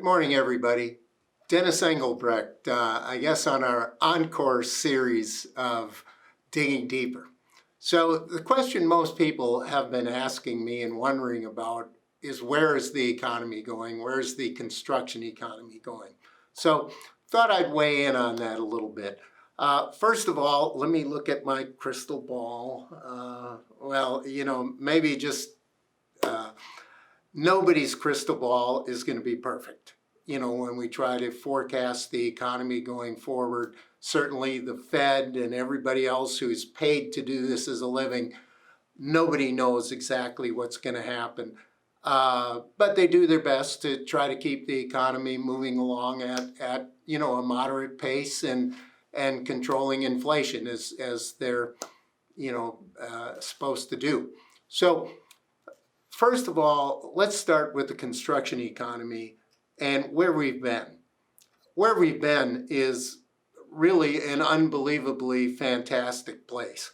Good morning, everybody. Dennis Engelbrecht, I guess on our encore series of Digging Deeper. So the question most people have been asking me and wondering about is, where is the economy going? Where is the construction economy going? So thought I'd weigh in on that a little bit. First of all, let me look at my crystal ball. Maybe just nobody's crystal ball is going to be perfect. When we try to forecast the economy going forward, certainly the Fed and everybody else who's paid to do this as a living, nobody knows exactly what's going to happen. But they do their best to try to keep the economy moving along at a moderate pace and controlling inflation as they're supposed to do. So first of all, let's start with the construction economy and where we've been. Where we've been is really an unbelievably fantastic place.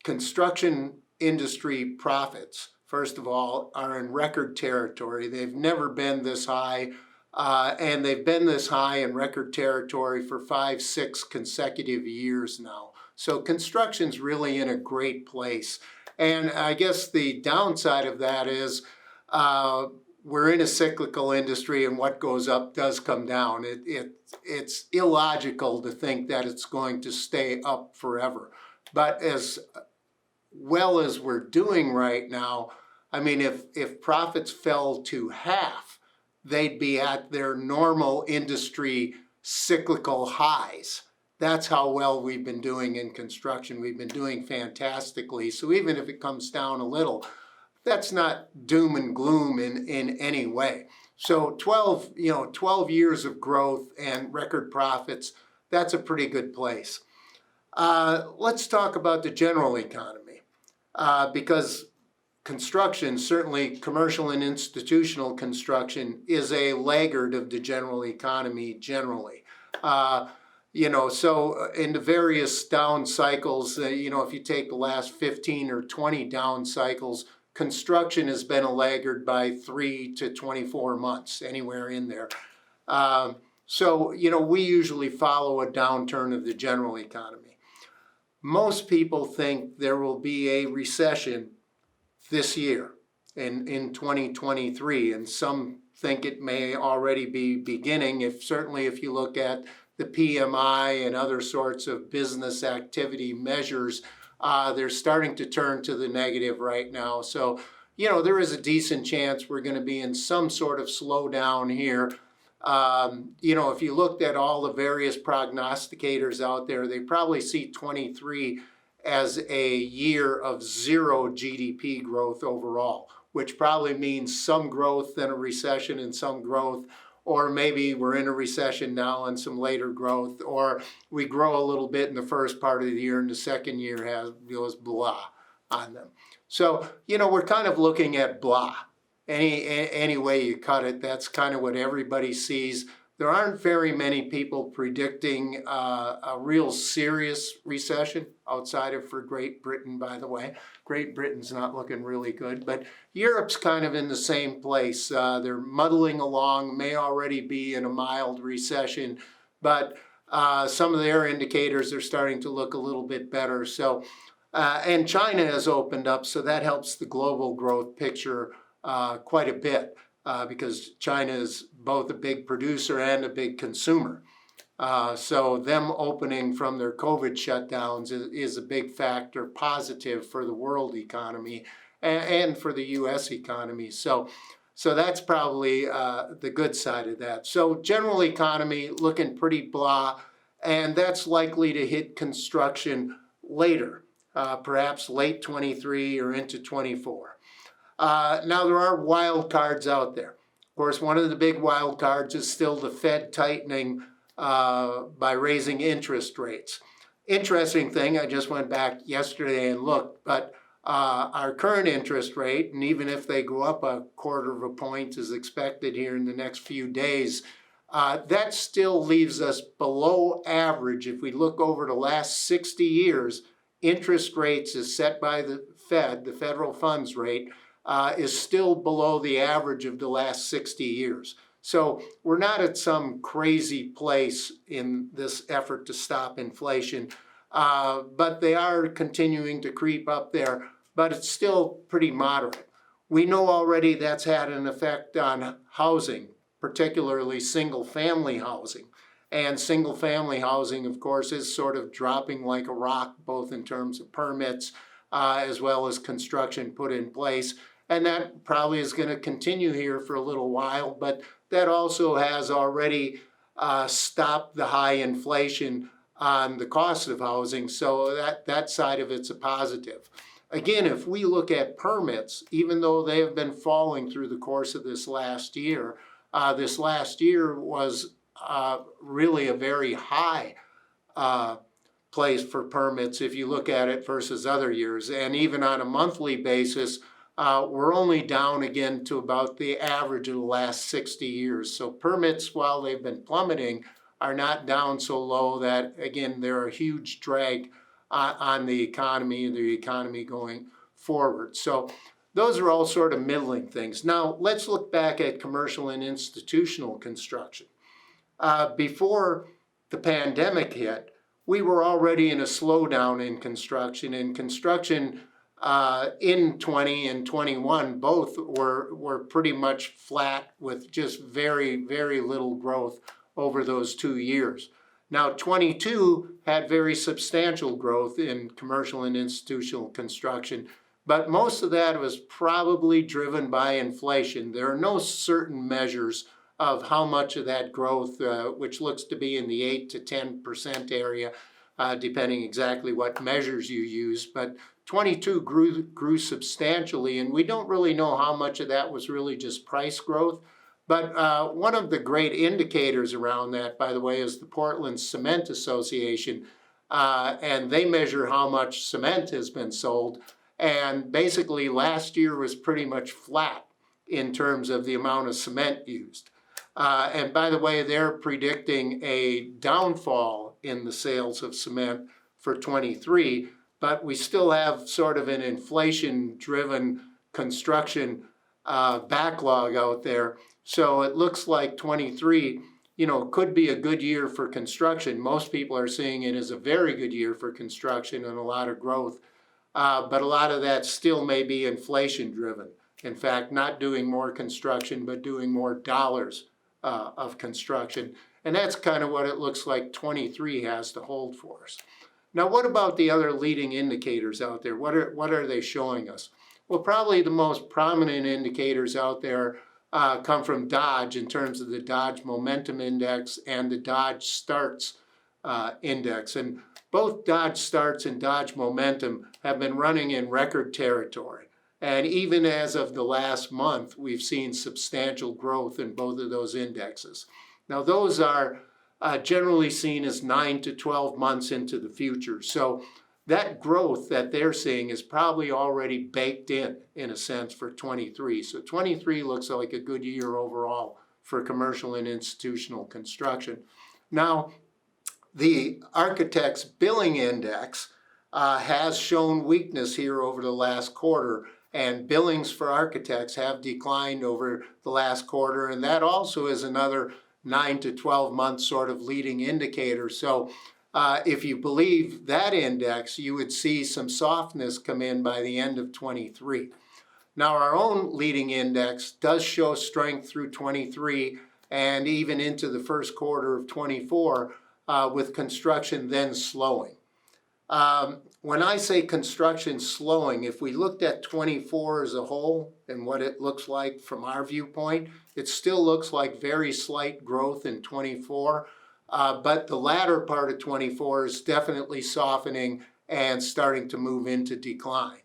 Construction industry profits, first of all, are in record territory. They've never been this high, and they've been this high in record territory for 5-6 consecutive years now. So construction's really in a great place. And I guess the downside of that is we're in a cyclical industry, and what goes up does come down. It's illogical to think that it's going to stay up forever. But as well as we're doing right now, I mean, if profits fell to half, they'd be at their normal industry cyclical highs. That's how well we've been doing in construction. We've been doing fantastically. So even if it comes down a little, that's not doom and gloom in any way. So 12 years of growth and record profits, that's a pretty good place. Let's talk about the general economy, because construction, certainly commercial and institutional construction, is a laggard of the general economy generally. So in the various down cycles, if you take the last 15 or 20 down cycles, construction has been a laggard by 3 to 24 months, anywhere in there. We usually follow a downturn of the general economy. Most people think there will be a recession this year in 2023, and some think it may already be beginning, certainly if you look at the PMI and other sorts of business activity measures, they're starting to turn to the negative right now. So, there is a decent chance we're going to be in some sort of slowdown here. If you looked at all the various prognosticators out there, they probably see 23 as a year of zero GDP growth overall, which probably means some growth, then a recession, and some growth. Or maybe we're in a recession now and some later growth, or we grow a little bit in the first part of the year and the second year goes blah on them. So, we're kind of looking at blah. Any way you cut it, that's kind of what everybody sees. There aren't very many people predicting a real serious recession outside of for Great Britain, by the way. Great Britain's not looking really good, but Europe's kind of in the same place. They're muddling along, may already be in a mild recession, but some of their indicators are starting to look a little bit better. So, and China has opened up, so that helps the global growth picture quite a bit. Because China is both a big producer and a big consumer. So them opening from their COVID shutdowns is a big factor, positive for the world economy and for the U.S. economy. So that's probably the good side of that. So general economy looking pretty blah, and that's likely to hit construction later, perhaps late 23 or into 24. Now, there are wild cards out there. Of course, one of the big wild cards is still the Fed tightening by raising interest rates. Interesting thing, I just went back yesterday and looked, but our current interest rate, and even if they go up 1/4 of a point as expected here in the next few days, that still leaves us below average. If we look over the last 60 years, interest rates as set by the Fed, the federal funds rate, is still below the average of the last 60 years. So we're not at some crazy place in this effort to stop inflation, but they are continuing to creep up there, but it's still pretty moderate. We know already that's had an effect on housing, particularly single-family housing. And single-family housing, of course, is sort of dropping like a rock, both in terms of permits as well as construction put in place. And that probably is going to continue here for a little while, but that also has already stopped the high inflation on the cost of housing, so that side of it's a positive. Again, if we look at permits, even though they have been falling through the course of this last year was really a very high place for permits if you look at it versus other years. And even on a monthly basis, we're only down again to about the average of the last 60 years. So permits, while they've been plummeting, are not down so low that, again, they're a huge drag on the economy going forward. So those are all sort of middling things. Now, let's look back at commercial and institutional construction. Before the pandemic hit, we were already in a slowdown in construction, and construction in 20 and 21 both were pretty much flat with just very, very little growth over those 2 years. Now, 22 had very substantial growth in commercial and institutional construction, but most of that was probably driven by inflation. There are no certain measures of how much of that growth, which looks to be in the 8 to 10% area, depending exactly what measures you use, but 22 grew substantially, and we don't really know how much of that was really just price growth. But one of the great indicators around that, by the way, is the Portland Cement Association, and they measure how much cement has been sold. And basically, last year was pretty much flat in terms of the amount of cement used. And by the way, they're predicting a downfall in the sales of cement for 23, but we still have sort of an inflation-driven construction backlog out there. So it looks like 23, could be a good year for construction. Most people are seeing it as a very good year for construction and a lot of growth. But a lot of that still may be inflation driven. In fact, not doing more construction, but doing more dollars of construction. And that's kind of what it looks like 23 has to hold for us. Now, what about the other leading indicators out there? What are they showing us? Well, probably the most prominent indicators out there come from Dodge in terms of the Dodge Momentum Index and the Dodge Starts Index. And both Dodge Starts and Dodge Momentum have been running in record territory. And even as of the last month, we've seen substantial growth in both of those indexes. Now, those are generally seen as 9 to 12 months into the future. So that growth that they're seeing is probably already baked in a sense, for 23. So 23 looks like a good year overall for commercial and institutional construction. Now, the Architects Billing Index has shown weakness here over the last quarter, and billings for architects have declined over the last quarter, and that also is another 9 to 12 month sort of leading indicator. So if you believe that index, you would see some softness come in by the end of 23. Now, our own leading index does show strength through 23 and even into the first quarter of 24, with construction then slowing. When I say construction slowing, if we looked at 24 as a whole and what it looks like from our viewpoint, it still looks like very slight growth in 24. But the latter part of 24 is definitely softening and starting to move into decline.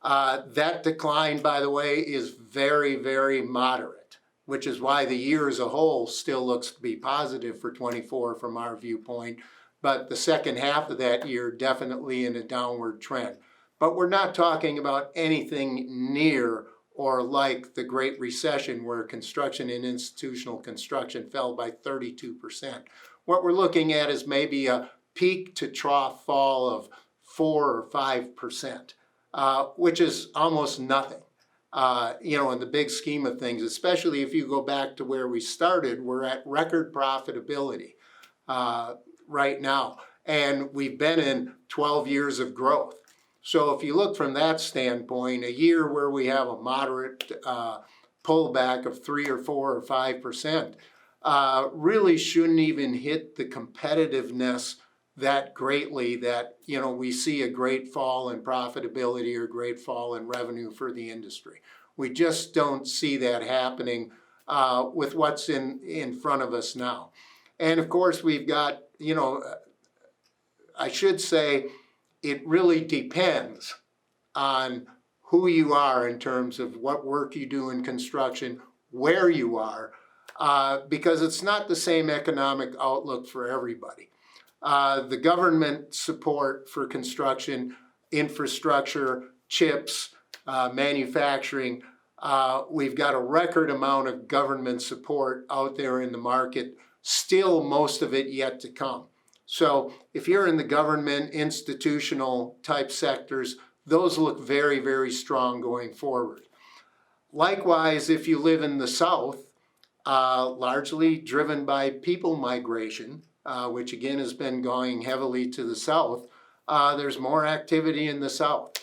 That decline, by the way, is very, very moderate, which is why the year as a whole still looks to be positive for 24 from our viewpoint. But the second half of that year definitely in a downward trend. But we're not talking about anything near or like the Great Recession, where construction and institutional construction fell by 32%. What we're looking at is maybe a peak to trough fall of 4 or 5%, which is almost nothing. In the big scheme of things, especially if you go back to where we started, we're at record profitability right now. And we've been in 12 years of growth. So if you look from that standpoint, a year where we have a moderate pullback of 3 or 4 or 5% really shouldn't even hit the competitiveness that greatly that, we see a great fall in profitability or great fall in revenue for the industry. We just don't see that happening with what's in front of us now. And of course, we've got, I should say, it really depends on who you are in terms of what work you do in construction, where you are, because it's not the same economic outlook for everybody. The government support for construction, infrastructure, chips, manufacturing, we've got a record amount of government support out there in the market, still most of it yet to come. So if you're in the government, institutional type sectors, those look very, very strong going forward. Likewise, if you live in the South, largely driven by people migration, which again has been going heavily to the South, there's more activity in the South.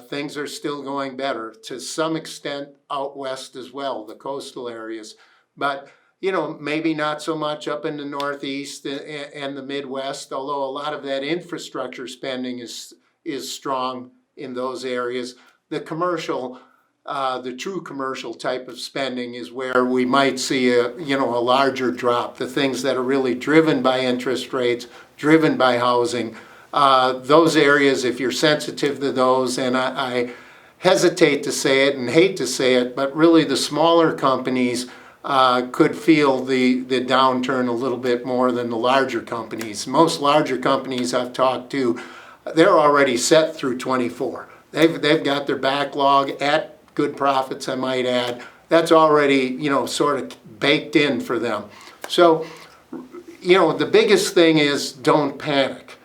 Things are still going better, to some extent out west as well, the coastal areas. But maybe not so much up in the Northeast and the Midwest, although a lot of that infrastructure spending is strong in those areas. The commercial, the true commercial type of spending is where we might see a larger drop. The things that are really driven by interest rates, driven by housing, those areas, if you're sensitive to those, and I hesitate to say it and hate to say it, but really the smaller companies could feel the downturn a little bit more than the larger companies. Most larger companies I've talked to, they're already set through 24. They've got their backlog at good profits, I might add. That's already, sort of baked in for them. So, the biggest thing is don't panic.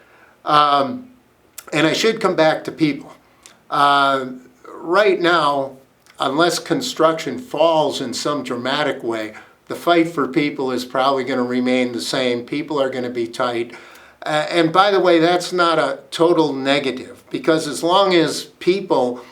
And I should come back to people. Right now, unless construction falls in some dramatic way, the fight for people is probably going to remain the same. People are going to be tight. And by the way, that's not a total negative, because as long as people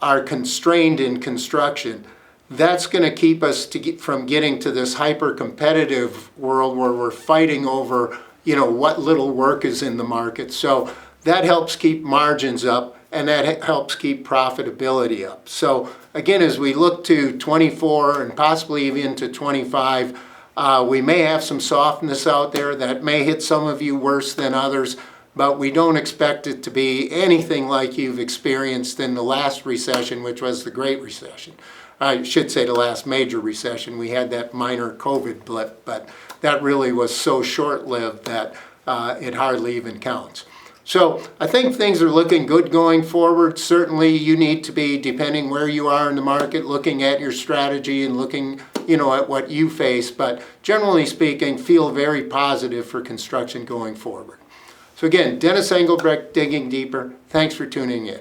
are constrained in construction, that's going to keep us from getting to this hyper-competitive world where we're fighting over, what little work is in the market. So that helps keep margins up, and that helps keep profitability up. So again, as we look to 24 and possibly even into 25, we may have some softness out there that may hit some of you worse than others, but we don't expect it to be anything like you've experienced in the last recession, which was the Great Recession. I should say the last major recession. We had that minor COVID blip, but that really was so short-lived that it hardly even counts. So I think things are looking good going forward. Certainly you need to be, depending where you are in the market, looking at your strategy and looking, at what you face. But generally speaking, feel very positive for construction going forward. So again, Dennis Engelbrecht, Digging Deeper. Thanks for tuning in.